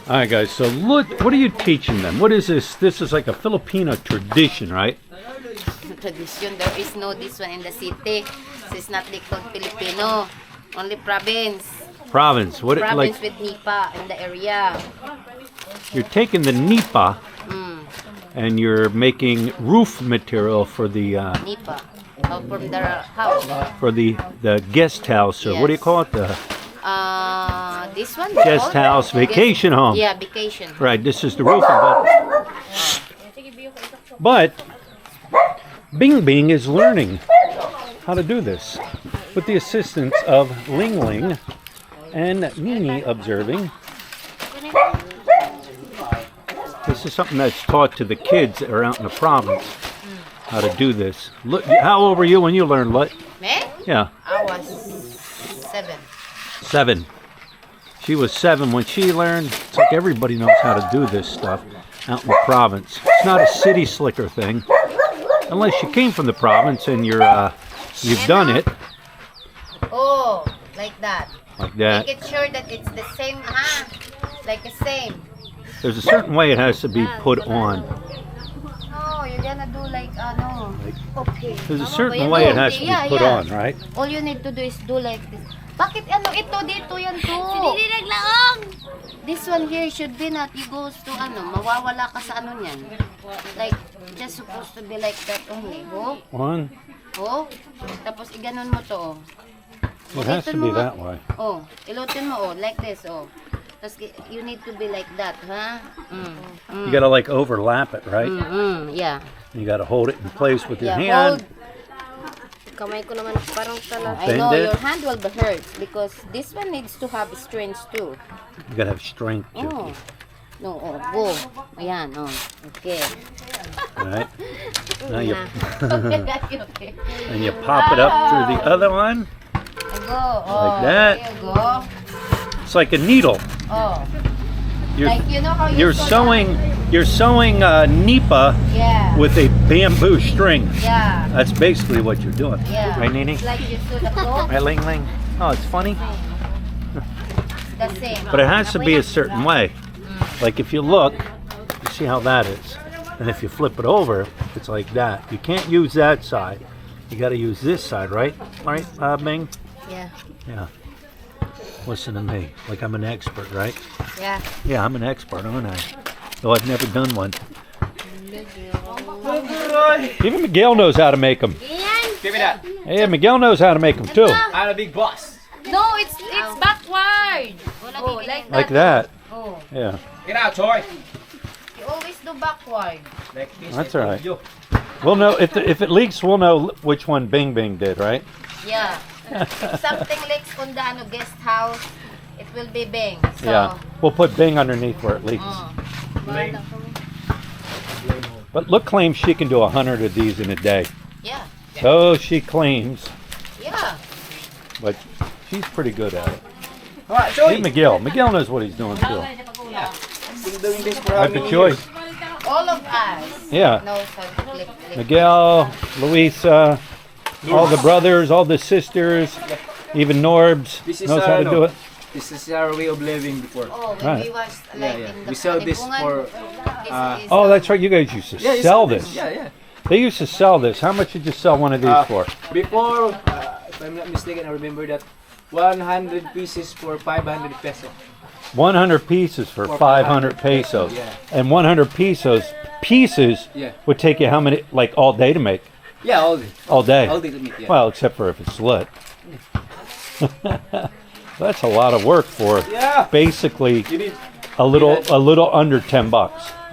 All right, guys. So look, what are you teaching them? What is this? This is like a Filipino tradition, right? Tradition. There is no this one in the city. It's not called Filipino. Only province. Province. What? Province Like with Nipa in the area. you're taking the Nipa and you're making roof material for the Nipa. From the house. for the guest house, or what do you Yes. call it? The This one. guest house, vacation home. Yeah, vacation. Right. This is the roofing, but Bing Bing is learning how to do this with the assistance of Ling Ling and NEENEE observing. This is something that's taught to the kids that are out in the province, how to do this. Look, how old were you when you learned? What? Me? Yeah, I was 7. 7. She was 7 when she learned. It's like everybody knows how to do this stuff out in the province. It's not a city slicker thing, unless you came from the province and you've done it Oh, like that. like that. Make it sure that it's the same, huh? Like the same. There's a certain way it has to be put on. No, you're gonna do like, no. Okay. There's a Tama certain ba yun? way it Oh, has to be yeah, put yeah. on, right? All you need to do is do like this. Bakit ano ito dito yan to? Hindi naglaong! This one here should be not, you goes to mawawala ka sa ano niyan. Like, just supposed to be like that only. Oh, One. oh. Tapos iganon mo to, oh. It has to Ilutin be mo nga. that way. Oh, ilutin mo, oh, like this, oh. Tapos you need to be like that, huh? You gotta like overlap it, right? Yeah. You gotta hold it in place with your Yeah, hand. Kamay ko naman parang tala. I know Bend it. your hand will be hurt because this one needs to have strength too. You gotta have strength. To Oh. No, oh, go. Ayan, oh. Okay. Right? Now you Okay. and you pop it up through the other one. Go. Oh, Like that. There you go. It's like a needle. Oh. You're Like you know how you're sew sewing Nipa that? Yeah. with a bamboo string. Yeah. That's basically what you're doing. Yeah. Right, NEENEE? It's like you sew the clothes. Right, Ling Ling? Oh, it's funny. The same. But it has to be a certain way. Like if you look, you see how that is. And if you flip it over, it's like that. You can't use that side. You got to use this side, right? Right, Bing? Yeah. Yeah. Listen to me. Like I'm an expert, right? Yeah. Yeah, I'm an expert, aren't I? Though I've never done one. Even Miguel knows how to make them. Give me that. Yeah, Miguel knows how to make them too. I'm a big boss. No, it's backward. Oh, like that. Like that. Oh. Yeah. Get out, Troy. You always do backward. Like this. That's I all told right. you. We'll know if it leaks. We'll know which one Bing Bing did, right? Yeah. If something leaks on the guest house, it will be bang. So, Yeah. We'll put Bing underneath where it leaks. But look, claims she can do 100 of these in a day. Yeah. So she claims, Yeah. but she's pretty good at it. All right, Hey, Troy. Miguel. Miguel knows what he's doing too. Been doing this for how I've many been choice. years? All of us Yeah. knows how to flip. Miguel, Luisa, all the brothers, all the sisters, even Norbs This is knows how to do it. This is our way of living before. Oh, when Right. we was like Yeah, yeah. in the We sell this Kalipungan, for, this is, Oh, that's right. You guys used to Yeah, you sell this. Yeah, yeah. They used to sell this. How much did you sell one of these for? Before, if I'm not mistaken, I remember that 100 pieces for 500 pesos. 100 pieces for 500 pesos. Yeah. And 100 pieces Yeah. would take you how many, like all day to make? Yeah, all day. All day. All day to meet, yeah. Well, except for if it's lit. That's a lot of work for Yeah. basically You need a little under $10.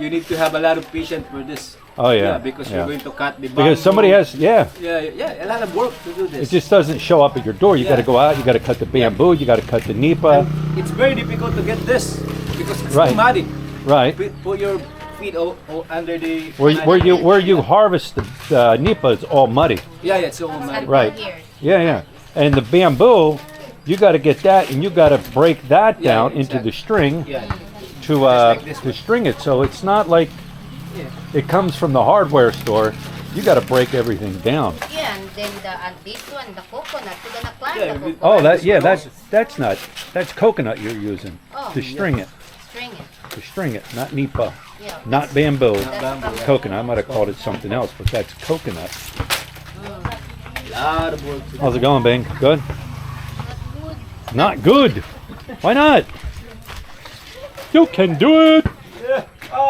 you need to have a lot of patience for this. Oh yeah. because yeah. you're going to cut the Because somebody bamboo. has, yeah. Yeah, a lot of work to do It this. just doesn't show up at your door. You got to Yeah. go out. You got to cut the bamboo. You got to cut the Nipa. And it's very difficult to get this because it's Right. too muddy. Right. Put your feet under the. Where you harvest the Nipa is all muddy. Yeah, it's all muddy. Right. Here. Yeah, yeah. And the bamboo, you got to get that, and you got to break that Yeah, down yeah, into the exactly. string Yeah. to like this to one. string it. So it's not like Yeah. it comes from the hardware store. You got to break everything down. Yeah, and then this one, the coconut, you're gonna climb Yeah, the we- coconut. Oh, that's coconut you're using Oh. to string it. String it. to string it, not Nipa, Yeah. not bamboo. Bamboo, yeah. Coconut. I might have called it something else, but that's coconut. Lot of work to do. How's it going, Bing? Good? Not good. Why not? You can do it.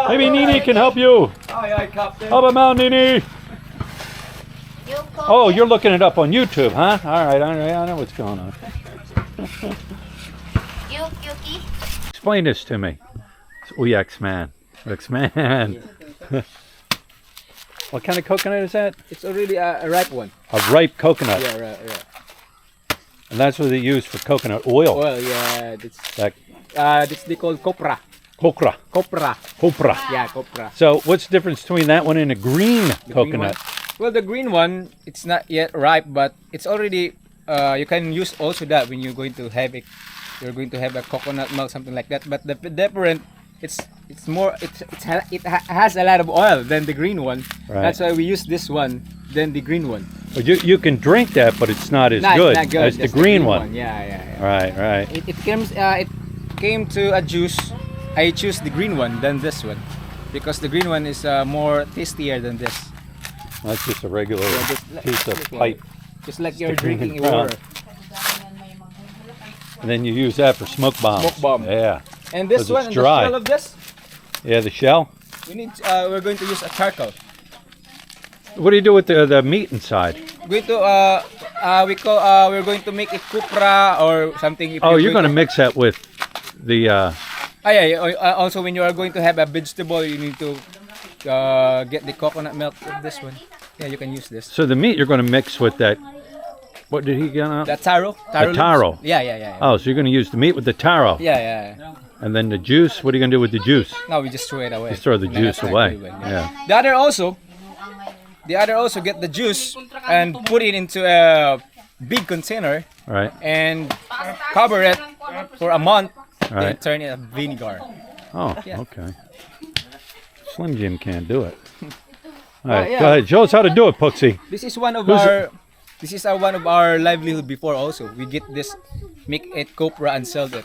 Maybe NEENEE can help you. Aye, aye, Captain. Help him out, NEENEE. You cook Oh, it. you're looking it up on YouTube, huh? All right, I know what's going on. Yuki. Explain this to me. It's X-Man. X-Man. What kind of coconut is that? It's already a ripe one. A ripe coconut. Yeah, right. And that's what they use for coconut oil. Well, yeah, That that's they call copra. copra. Copra. Copra. Yeah, copra. So what's the difference between that one and a green The green coconut? one. Well, the green one, it's not yet ripe, but it's already. You can use also that when you're going to have it. You're going to have a coconut milk, something like that. But the different, it's more. It has a lot of oil than the green one. Right. That's why we use this one than the green one. Well, you can drink that, but it's not as Nah, good, it's not good. as the That's green one. Yeah. Right. It came to a juice. I choose the green one than this one because the green one is more tastier than this. That's just a regular Yeah, just piece of look pipe. Just like you're Sticking in drinking the ground. water. And then you use that for smoke bombs. Smoke bomb. Yeah. And this 'Cause one, it's the dry. shell of this, Yeah, the shell. we need. We're going to use a charcoal. What do you do with the meat inside? Going to we're going to make it cupra or something. If Oh, you're going to mix that with the Also, when you are going to have a vegetable, you need to get the coconut milk of this one. Yeah, you can use this. so the meat you're going to mix with that. What did he get on? The taro. The taro. leaves. Yeah. Oh, so you're going to use the meat with the taro, Yeah. and then the juice. What are you going to do with the juice? No, we just throw it away. Just throw the No, juice that's not away. good one, Yeah. The other also get the juice and put it into a big container Right. and cover it for a month. Then Right. turn it a vinegar. Oh, Yeah. okay. Slim Jim can't do it. All right, yeah. go ahead. Show us how to do it, Puxy. This is one of Who's our. This is one of our livelihood before also. We get this, make it copra and sell it.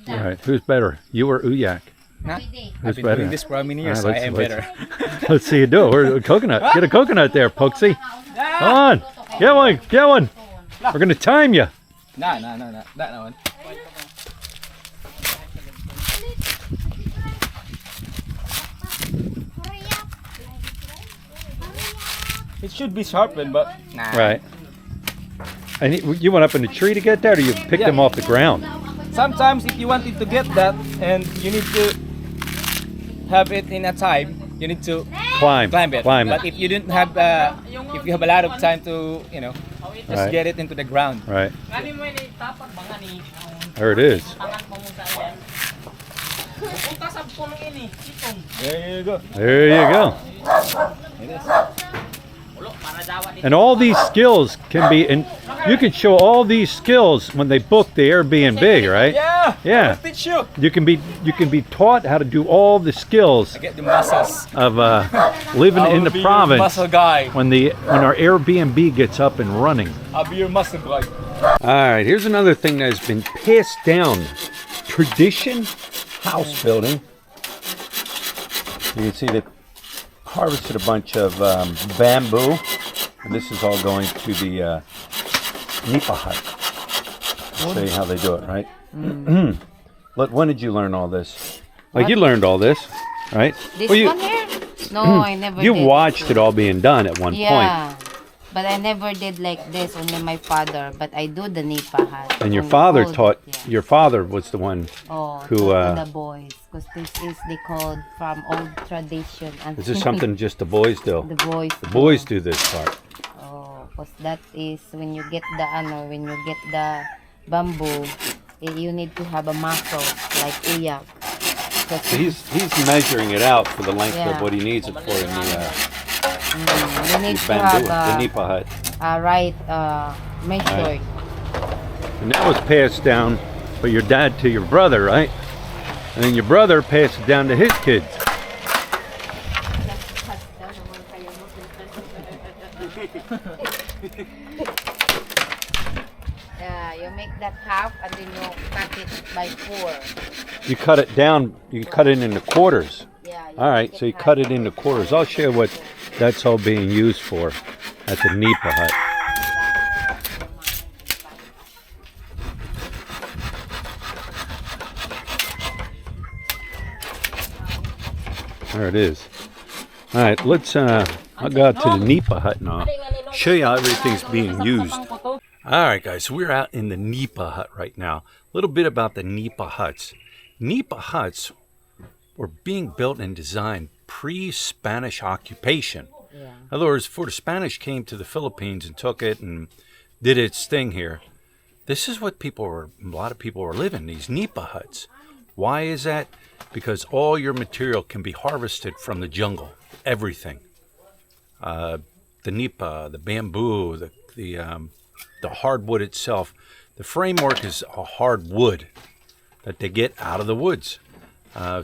All right. Who's better, you or Uyak? Nah, Who's I've been better? doing this for how many years, All so right, I am let's- better. Let's see you do it. Where's a coconut? Get a coconut there, Puxy. Come on. Get one. Get one. We're going to time you. No, that one. It should be sharpened, but nah. Right. And you went up in a tree to get that, or you picked Yeah. them off the ground? Sometimes if you wanted to get that and you need to have it in a time, you need to Climb climb it. it. But if you didn't have, if you have a lot of time to, just Right. get it into the ground. Right. There it is. There you go. There you go. It is. And all these skills can be, and you can show all these skills when they book the Airbnb, right? Yeah. Yeah. I'll teach you. You can be taught how to do all the skills I get the muscles. of living I in will the be province your muscle guy. when our Airbnb gets up and running. I'll be your muscle guy. All right, here's another thing that has been passed down. Tradition house building. You can see they harvested a bunch of bamboo. And this is all going to the Nipa hut. I'll show you how they do it, right? Look, when did you learn all this? Like, you learned all this, right? This Well, you, one here? No, I never you did. watched it all being done at one point. Yeah. But I never did like this, only my father. But I do the Nipa hat. And your on father old, taught, yeah. your father was the one. Oh, who, to the boys. Because this is they called from old tradition. And Is this something just the boys do? the boys. The boys do this part. Oh, because that is when you get the bamboo, you need to have a muscle like uyak. He's measuring it out for the length of Yeah. what he needs it for in the You need to bamboo, the have Nipa hut. a right measure. And that was passed down by your dad to your brother, right? And then your brother passed it down to his kids. Yeah, yung make that half and then you cut it by 4. You cut it down. You cut it into quarters. Yeah. All right, so you cut it into quarters. I'll show you what that's all being used for at the Nipa hut. There it is. All right, let's I'll go out to the Nipa hut now. Show you how everything's being used. All right, guys, so we're out in the Nipa hut right now. A little bit about the Nipa huts. Nipa huts were being built and designed pre-Spanish occupation. Yeah. In other words, before the Spanish came to the Philippines and took it and did its thing here, this is what a lot of people were living, these Nipa huts. Why is that? Because all your material can be harvested from the jungle, everything. The Nipa, the bamboo, the hardwood itself. The framework is a hard wood that they get out of the woods.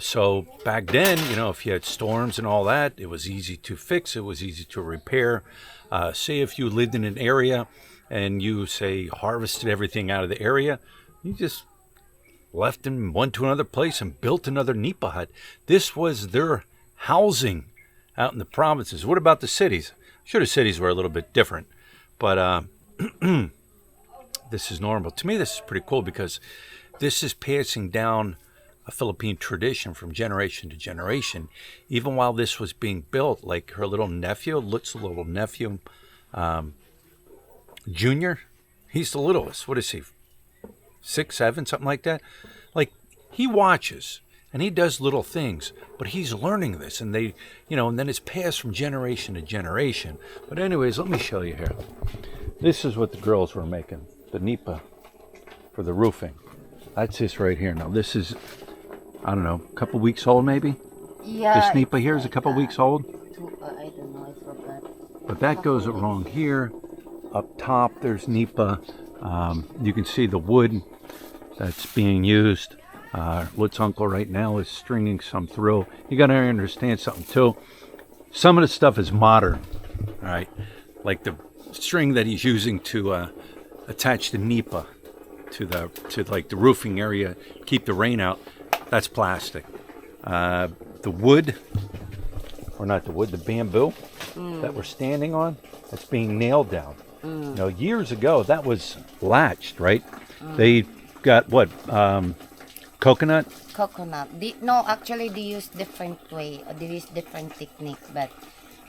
So back then, if you had storms and all that, it was easy to fix. It was easy to repair. Say if you lived in an area and you, say, harvested everything out of the area, you just left and went to another place and built another Nipa hut. This was their housing out in the provinces. What about the cities? I'm sure the cities were a little bit different, but this is normal. To me, this is pretty cool because this is passing down a Philippine tradition from generation to generation. Even while this was being built, like her little nephew, Lutz's little nephew, Junior, he's the littlest. What is he? 6, 7, something like that. Like, he watches and he does little things, but he's learning this, and they, and then it's passed from generation to generation. But anyways, let me show you here. This is what the girls were making, the Nipa for the roofing. That's this right here. Now this is, I don't know, a couple weeks old maybe. Yeah. This Nipa here is a couple weeks old. I don't know, I forgot. But that goes along here. Up top, there's Nipa. You can see the wood that's being used. Lutz uncle right now is stringing some through. You got to understand something too. Some of the stuff is modern, all right? Like the string that he's using to attach the Nipa to like the roofing area, keep the rain out. That's plastic. The wood, or not the wood, the bamboo that we're standing on, that's being nailed down. Years ago, that was latched, right? They got what? Coconut? Coconut. No, actually they use different way. They use different technique, but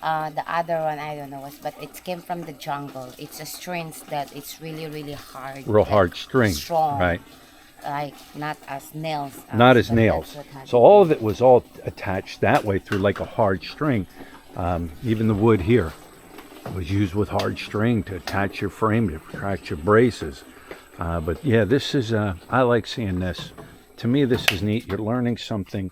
the other one, I don't know, but it came from the jungle. It's a string that it's really, really hard. Real hard string. Strong. Right. Like, not as nails. Not as but nails. that's what So all of it was all attached that way through like a hard string. Even the wood here was used with hard string to attach your frame, to attach your braces. But yeah, this is, I like seeing this. To me, this is neat. You're learning something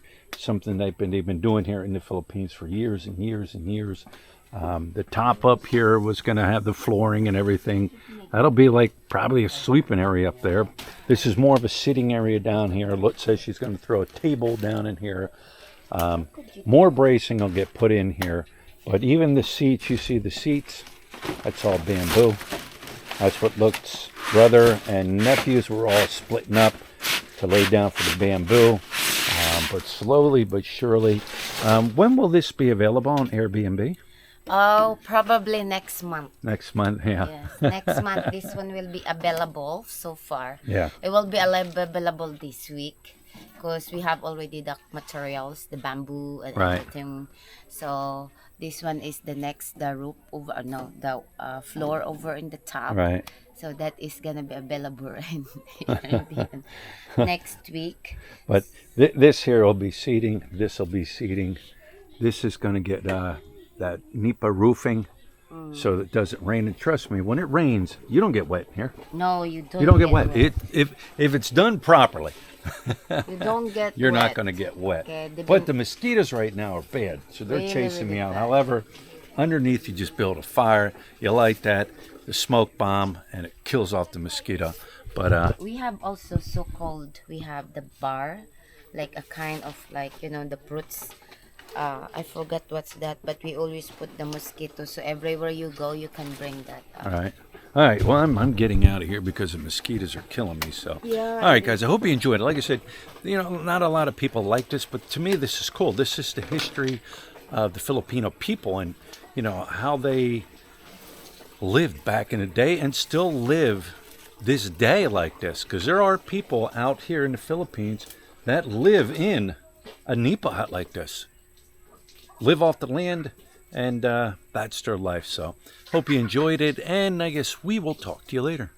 they've been doing here in the Philippines for years and years and years. The top up here was going to have the flooring and everything. That'll be like probably a sleeping area up there. This is more of a sitting area down here. Lutz says she's going to throw a table down in here. More bracing will get put in here. But even the seats, you see the seats, that's all bamboo. That's what Lutz's brother and nephews were all splitting up to lay down for the bamboo. But slowly but surely. When will this be available on Airbnb? Oh, probably next month. Next month, yeah. Yes, next month this one will be available so far. Yeah. It will be available this week because we have already the materials, the bamboo and Right. everything. So this one is the roof over, the floor over in the top. Right. So that is gonna be available in next week. But this here will be seating. This will be seating. This is going to get that Nipa roofing so that it doesn't rain. And trust me, when it rains, you don't get wet in here. No, you don't. You don't get wet. If it's done properly, you don't get. you're not wet. going to get wet. Okay, But the mosquitoes right now are bad, so they're Really, chasing me really out. bad. However, underneath you just build a fire. You light that, the smoke bomb, and it kills off the mosquito. But we have also we have the bar, like a kind of like, the fruits. I forgot what's that, but we always put the mosquito. So everywhere you go, you can bring that up. all right. All right, well, I'm getting out of here because the mosquitoes are killing me. So, Yeah. all right, guys, I hope you enjoyed it. Like I said, not a lot of people like this, but to me, this is cool. This is the history of the Filipino people and, how they lived back in the day and still live this day like this. Because there are people out here in the Philippines that live in a Nipa hut like this, live off the land, and that's their life. So hope you enjoyed it, and I guess we will talk to you later.